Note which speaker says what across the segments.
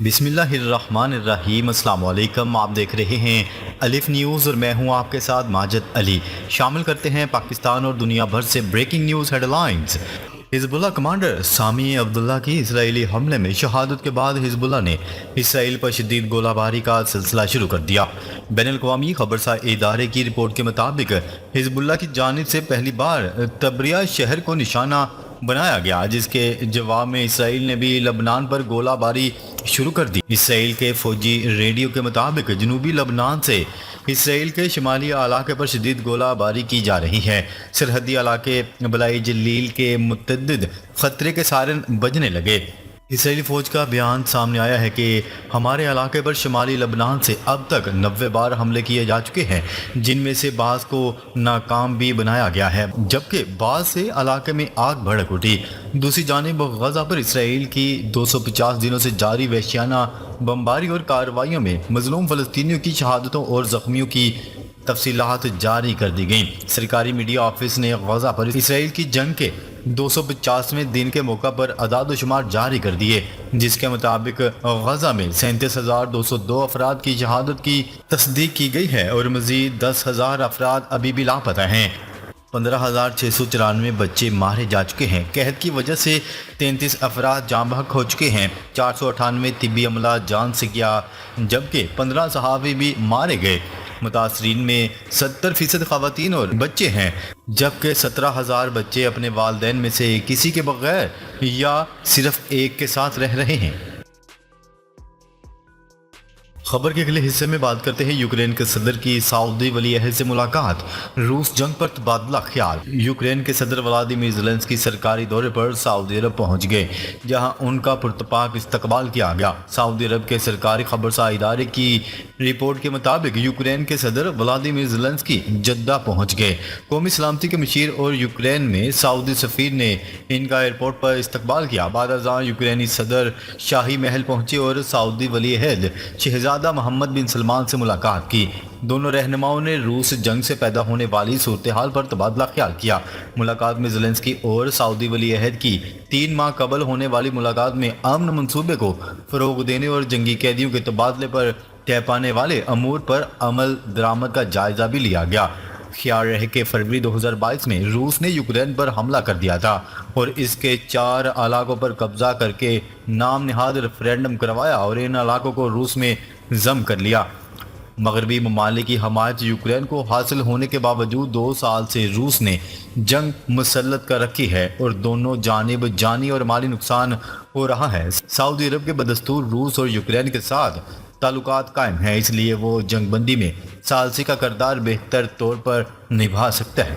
Speaker 1: بسم اللہ الرحمن الرحیم۔ السلام علیکم، آپ دیکھ رہے ہیں الف نیوز اور میں ہوں آپ کے ساتھ ماجد علی۔ شامل کرتے ہیں پاکستان اور دنیا بھر سے بریکنگ نیوز ہیڈ لائنز۔ حزب اللہ کمانڈر سامی عبداللہ کی اسرائیلی حملے میں شہادت کے بعد حزب اللہ نے اسرائیل پر شدید گولہ باری کا سلسلہ شروع کر دیا۔ بین الاقوامی خبرساز ادارے کی رپورٹ کے مطابق حزب اللہ کی جانب سے پہلی بار تبریہ شہر کو نشانہ بنایا گیا، جس کے جواب میں اسرائیل نے بھی لبنان پر گولہ باری شروع کر دی۔ اسرائیل کے فوجی ریڈیو کے مطابق جنوبی لبنان سے اسرائیل کے شمالی علاقے پر شدید گولہ باری کی جا رہی ہے۔ سرحدی علاقے بلائی جلیل کے متعدد خطرے کے سائرن بجنے لگے۔ اسرائیلی فوج کا بیان سامنے آیا ہے کہ ہمارے علاقے پر شمالی لبنان سے اب تک 90 بار حملے کیے جا چکے ہیں، جن میں سے بعض کو ناکام بھی بنایا گیا ہے، جبکہ بعض سے علاقے میں آگ بھڑک اٹھی۔ دوسری جانب غزہ پر اسرائیل کی 250 دنوں سے جاری وحشیانہ بمباری اور کارروائیوں میں مظلوم فلسطینیوں کی شہادتوں اور زخمیوں کی تفصیلات جاری کر دی گئیں۔ سرکاری میڈیا آفس نے غزہ پر اسرائیل کی جنگ کے 250ویں دن کے موقع پر اعداد و شمار جاری کر دیے، جس کے مطابق غزہ میں 37,202 افراد کی شہادت کی تصدیق کی گئی ہے اور مزید 10,000 افراد ابھی بھی لاپتہ ہیں۔ 15,694 بچے مارے جا چکے ہیں۔ قحط کی وجہ سے 33 افراد جاں بحق ہو چکے ہیں۔ 498 طبی عملہ جان سے گیا، جبکہ 15 صحافی بھی مارے گئے۔ متاثرین میں 70% خواتین اور بچے ہیں، جبکہ 17,000 بچے اپنے والدین میں سے کسی کے بغیر یا صرف ایک کے ساتھ رہ رہے ہیں۔ خبر کے اگلے حصے میں بات کرتے ہیں یوکرین کے صدر کی سعودی ولی عہد سے ملاقات، روس جنگ پر تبادلہ خیال۔ یوکرین کے صدر ولادیمیر زیلنسکی سرکاری دورے پر سعودی عرب پہنچ گئے، جہاں ان کا پرتپاک استقبال کیا گیا۔ سعودی عرب کے سرکاری خبرساز ادارے کی رپورٹ کے مطابق یوکرین کے صدر ولادیمیر زیلنسکی جدہ پہنچ گئے۔ قومی سلامتی کے مشیر اور یوکرین میں سعودی سفیر نے ان کا ایئرپورٹ پر استقبال کیا۔ بعد ازاں یوکرینی صدر شاہی محل پہنچے اور سعودی ولی عہد شہزادہ محمد بن سلمان سے ملاقات کی۔ دونوں رہنماؤں نے روس جنگ سے پیدا ہونے والی صورتحال پر تبادلہ خیال کیا۔ ملاقات میں زیلنسکی اور سعودی ولی عہد کی 3 ماہ قبل ہونے والی ملاقات میں امن منصوبے کو فروغ دینے اور جنگی قیدیوں کے تبادلے پر طے پانے والے امور پر عمل درآمد کا جائزہ بھی لیا گیا۔ خیال رہے کہ فروری 2022 میں روس نے یوکرین پر حملہ کر دیا تھا اور اس کے 4 علاقوں پر قبضہ کر کے نام نہاد ریفرینڈم کروایا اور ان علاقوں کو روس میں ضم کر لیا۔ مغربی ممالک کی حمایت یوکرین کو حاصل ہونے کے باوجود 2 سال سے روس نے جنگ مسلط کر رکھی ہے اور دونوں جانب جانی اور مالی نقصان ہو رہا ہے۔ سعودی عرب کے بدستور روس اور یوکرین کے ساتھ تعلقات قائم ہیں، اس لیے وہ جنگ بندی میں ثالثی کا کردار بہتر طور پر نبھا سکتا ہے۔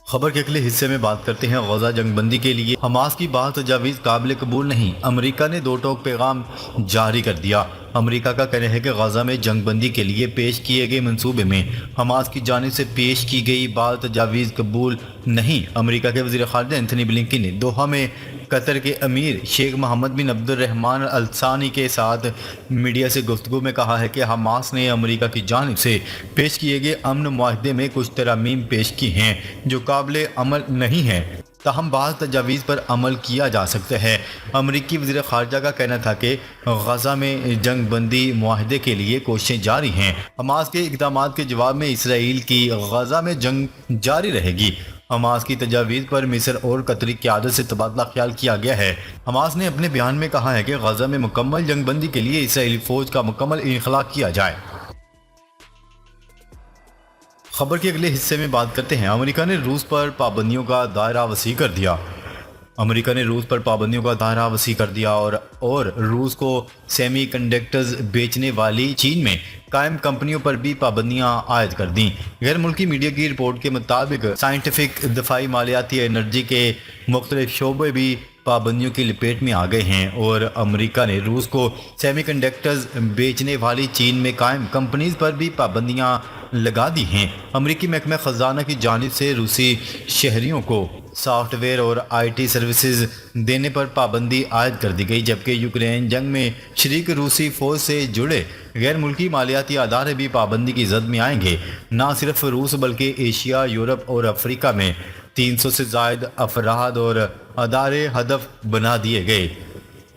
Speaker 1: خبر کے اگلے حصے میں بات کرتے ہیں غزہ جنگ بندی کے لیے حماس کی بات تجاویز قابل قبول نہیں، امریکہ نے 2 ٹوک پیغام جاری کر دیا۔ امریکہ کا کہنا ہے کہ غزہ میں جنگ بندی کے لیے پیش کیے گئے منصوبے میں حماس کی جانب سے پیش کی گئی بات تجاویز قبول نہیں۔ امریکہ کے وزیر خارجہ اینتھنی بلنکن نے دوحہ میں قطر کے امیر شیخ محمد بن عبد الرحمن ال ثانی کے ساتھ میڈیا سے گفتگو میں کہا ہے کہ حماس نے امریکہ کی جانب سے پیش کیے گئے امن معاہدے میں کچھ ترامیم پیش کی ہیں جو قابل عمل نہیں ہیں، تاہم بعض تجاویز پر عمل کیا جا سکتا ہے۔ امریکی وزیر خارجہ کا کہنا تھا کہ غزہ میں جنگ بندی معاہدے کے لیے کوششیں جاری ہیں۔ حماس کے اقدامات کے جواب میں اسرائیل کی غزہ میں جنگ جاری رہے گی۔ حماس کی تجاویز پر مصر اور قطری قیادت سے تبادلہ خیال کیا گیا ہے۔ حماس نے اپنے بیان میں کہا ہے کہ غزہ میں مکمل جنگ بندی کے لیے اسرائیلی فوج کا مکمل انخلاء کیا جائے۔ خبر کے اگلے حصے میں بات کرتے ہیں امریکہ نے روس پر پابندیوں کا دائرہ وسیع کر دیا۔ امریکہ نے روس پر پابندیوں کا دائرہ وسیع کر دیا اور روس کو سیمی کنڈکٹرز بیچنے والی چین میں قائم کمپنیوں پر بھی پابندیاں عائد کر دیں۔ غیر ملکی میڈیا کی رپورٹ کے مطابق سائنٹیفک، دفاعی، مالیاتی، انرجی کے مختلف شعبے بھی پابندیوں کی لپیٹ میں آ گئے ہیں اور امریکہ نے روس کو سیمی کنڈکٹرز بیچنے والی چین میں قائم کمپنیز پر بھی پابندیاں لگا دی ہیں۔ امریکی محکمہ خزانہ کی جانب سے روسی شہریوں کو سافٹ ویئر اور آئی ٹی سروسز دینے پر پابندی عائد کر دی گئی، جبکہ یوکرین جنگ میں شریک روسی فوج سے جڑے غیر ملکی مالیاتی ادارے بھی پابندی کی زد میں آئیں گے۔ نہ صرف روس بلکہ ایشیا، یورپ اور افریقہ میں 300 سے زائد افراد اور ادارے ہدف بنا دیے گئے۔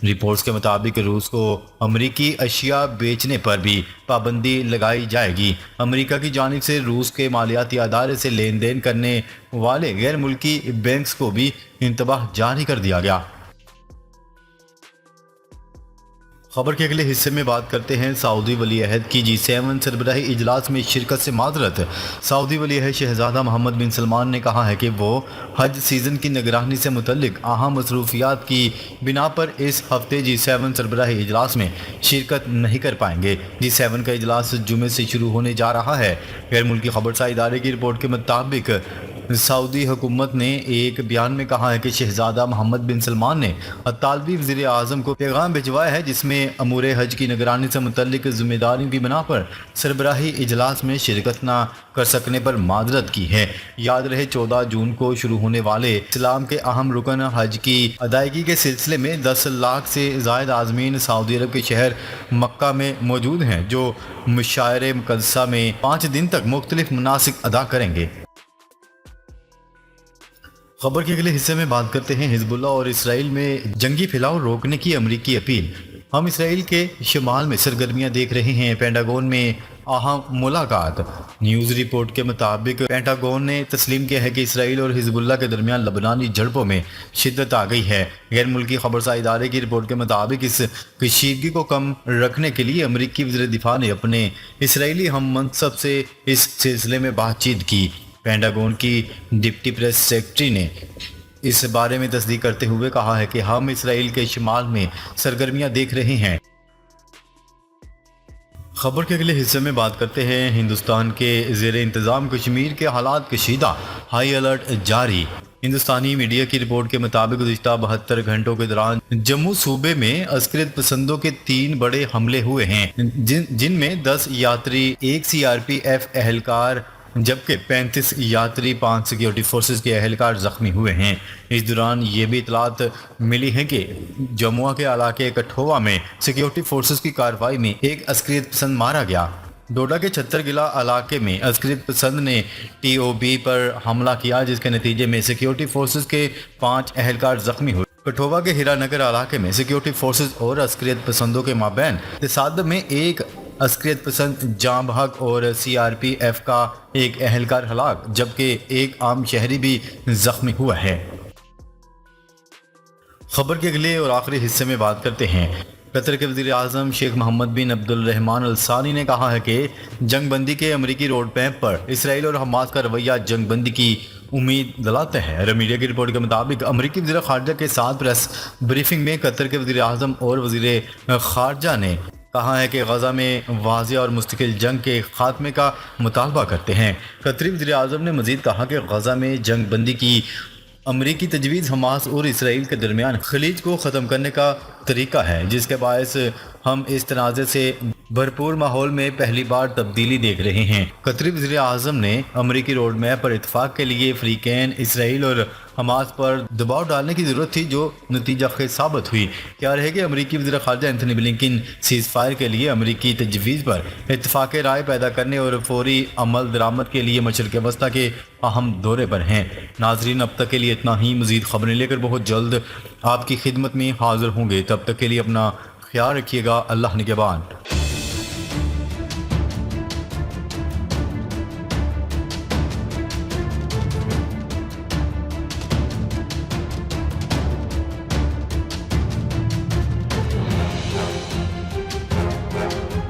Speaker 1: رپورٹس کے مطابق روس کو امریکی اشیاء بیچنے پر بھی پابندی لگائی جائے گی۔ امریکہ کی جانب سے روس کے مالیاتی ادارے سے لین دین کرنے والے غیر ملکی بینکس کو بھی انتباہ جاری کر دیا گیا۔ خبر کے اگلے حصے میں بات کرتے ہیں سعودی ولی عہد کی G7 سربراہی اجلاس میں شرکت سے معذرت۔ سعودی ولی عہد شہزادہ محمد بن سلمان نے کہا ہے کہ وہ حج سیزن کی نگرانی سے متعلق اہم مصروفیات کی بنا پر اس ہفتے G7 سربراہی اجلاس میں شرکت نہیں کر پائیں گے۔ G7 کا اجلاس جمعے سے شروع ہونے جا رہا ہے۔ غیر ملکی خبرساز ادارے کی رپورٹ کے مطابق سعودی حکومت نے ایک بیان میں کہا ہے کہ شہزادہ محمد بن سلمان نے اطالوی وزیر اعظم کو پیغام بھجوایا ہے جس میں امور حج کی نگرانی سے متعلق ذمہ داریوں کی بنا پر سربراہی اجلاس میں شرکت نہ کر سکنے پر معذرت کی ہے۔ یاد رہے 14 جون کو شروع ہونے والے اسلام کے اہم رکن حج کی ادائیگی کے سلسلے میں 10 لاکھ سے زائد عازمین سعودی عرب کے شہر مکہ میں موجود ہیں جو مشاعرے مقدسہ میں 5 دن تک مختلف مناسک ادا کریں گے۔ خبر کے اگلے حصے میں بات کرتے ہیں حزب اللہ اور اسرائیل میں جنگی پھیلاؤ روکنے کی امریکی اپیل۔ ہم اسرائیل کے شمال میں سرگرمیاں دیکھ رہے ہیں۔ پینٹاگون میں اہم ملاقات۔ نیوز رپورٹ کے مطابق پینٹاگون نے تسلیم کیا ہے کہ اسرائیل اور حزب اللہ کے درمیان لبنانی جھڑپوں میں شدت آ گئی ہے۔ غیر ملکی خبرساز ادارے کی رپورٹ کے مطابق اس کشیدگی کو کم رکھنے کے لیے امریکی وزیر دفاع نے اپنے اسرائیلی ہم منصب سے اس سلسلے میں بات چیت کی۔ پینٹاگون کی ڈپٹی پریس سیکرٹری نے اس بارے میں تصدیق کرتے ہوئے کہا ہے کہ ہم اسرائیل کے شمال میں سرگرمیاں دیکھ رہے ہیں۔ خبر کے اگلے حصے میں بات کرتے ہیں ہندوستان کے زیر انتظام کشمیر کے حالات کشیدہ، ہائی الرٹ جاری۔ ہندوستانی میڈیا کی رپورٹ کے مطابق گزشتہ 72 گھنٹوں کے دوران جموں صوبے میں عسکریت پسندوں کے 3 بڑے حملے ہوئے ہیں جن میں 10 یاتری، 1 CRPF اہلکار جبکہ 35 یاتری، 5 سیکیورٹی فورسز کے اہلکار زخمی ہوئے ہیں۔ اس دوران یہ بھی اطلاعات ملی ہیں کہ جموں کے علاقے کٹھوعہ میں سیکیورٹی فورسز کی کارروائی میں ایک عسکریت پسند مارا گیا۔ ڈوڈا کے چھترگلا علاقے میں عسکریت پسند نے TOB پر حملہ کیا جس کے نتیجے میں سیکیورٹی فورسز کے 5 اہلکار زخمی ہوئے۔ کٹھوعہ کے ہیرا نگر علاقے میں سیکیورٹی فورسز اور عسکریت پسندوں کے مابین تصادم میں ایک عسکریت پسند جاں بحق اور CRPF کا ایک اہلکار ہلاک جبکہ ایک عام شہری بھی زخمی ہوا ہے۔ خبر کے اگلے اور آخری حصے میں بات کرتے ہیں قطر کے وزیر اعظم شیخ محمد بن عبد الرحمن الثانی نے کہا ہے کہ جنگ بندی کے امریکی روڈ میپ پر اسرائیل اور حماس کا رویہ جنگ بندی کی امید دلاتا ہے۔ میڈیا کی رپورٹ کے مطابق امریکی وزیر خارجہ کے ساتھ پریس بریفنگ میں قطر کے وزیر اعظم اور وزیر خارجہ نے کہا ہے کہ غزہ میں واضح اور مستقل جنگ کے خاتمے کا مطالبہ کرتے ہیں۔ قطری وزیر اعظم نے مزید کہا کہ غزہ میں جنگ بندی کی امریکی تجویز حماس اور اسرائیل کے درمیان خلیج کو ختم کرنے کا طریقہ ہے جس کے باعث ہم اس تنازع سے بھرپور ماحول میں پہلی بار تبدیلی دیکھ رہے ہیں۔ قطری وزیر اعظم نے امریکی روڈ میپ پر اتفاق کے لیے فریقین اسرائیل اور حماس پر دباؤ ڈالنے کی ضرورت تھی جو نتیجہ خیز ثابت ہوئی۔ کیا رہے کہ امریکی وزیر خارجہ اینتھنی بلنکن سیز فائر کے لیے امریکی تجویز پر اتفاق رائے پیدا کرنے اور فوری عمل درآمد کے لیے مشرق وسطیٰ کے اہم دورے پر ہیں۔ ناظرین اب تک کے لیے اتنا ہی، مزید خبریں لے کر بہت جلد آپ کی خدمت میں حاضر ہوں گے، تب تک کے لیے اپنا خیال رکھیے گا۔ اللہ نگہبان۔